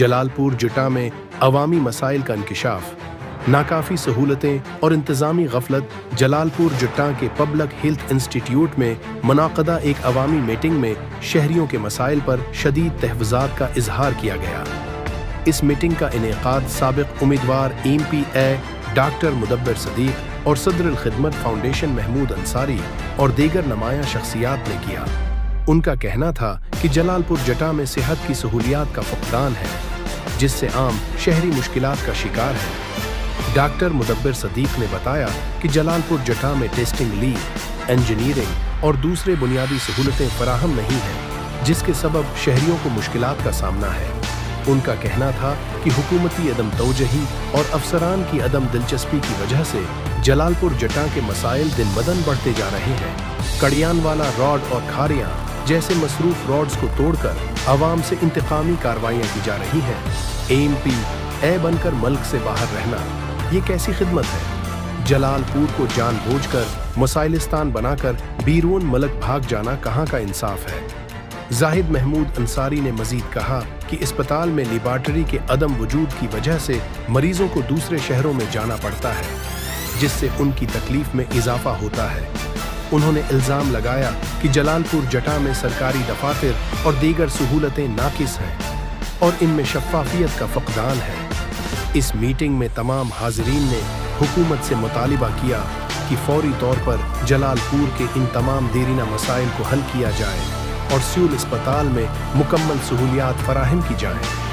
जलालपुर जटा में अवामी मसाइल का इंकिशाफ, नाकाफ़ी सहूलतें और इंतज़ामी गफलत। जलालपुर जटा के पब्लिक हेल्थ इंस्टीट्यूट में मुनाक़दा एक अवामी मीटिंग में शहरियों के मसाइल पर शदीद तहफ़्फ़ुज़ात का इजहार किया गया। इस मीटिंग का इनेकाद साबिक़ उम्मीदवार MP डॉक्टर मुदब्बिर सदीक और सदरुल खिदमत फाउंडेशन महमूद अंसारी और दीगर नुमायां शख्सियात ने किया। उनका कहना था कि जलालपुर जटा में सेहत की सहूलियात का फक़दान है, जिससे आम शहरी मुश्किलात का शिकार है। डॉक्टर मुदब्बिर सदीक ने बताया कि जलालपुर जटा में टेस्टिंग लीब, इंजीनियरिंग और दूसरे बुनियादी सहूलतें फराहम नहीं हैं, जिसके सबब शहरियों को मुश्किलात का सामना है। उनका कहना था कि हुकूमती अदम तवज्जुही और अफसरान की अदम दिलचस्पी की वजह से जलालपुर जटा के मसाइल दिन बदन बढ़ते जा रहे हैं। कड़ियानवाला रॉड और खारियां जैसे मसरूफ रॉड्स को तोड़कर आवाम से इंतकामी कार्रवाइयाँ की जा रही हैं। MP बनकर मुल्क से बाहर रहना, ये कैसी खिदमत है? जलालपुर को जानबूझकर मसाइलिस्तान बनाकर बीरून मुल्क भाग जाना कहाँ का इंसाफ है? जाहिद महमूद अंसारी ने मजीद कहा कि अस्पताल में लेबॉर्टरी के अदम वजूद की वजह से मरीजों को दूसरे शहरों में जाना पड़ता है, जिससे उनकी तकलीफ में इजाफा होता है। उन्होंने इल्ज़ाम लगाया कि जलालपुर जटा में सरकारी दफातर और दीगर सहूलतें नाकिस हैं और इनमें शफ़ाफियत का फक़दान है। इस मीटिंग में तमाम हाज़रीन ने हुकूमत से मुतालिबा किया कि फौरी तौर पर जलालपुर के इन तमाम देरीना मसाइल को हल किया जाए और सिविल अस्पताल में मुकम्मल सहूलियात फराहम की जाएँ।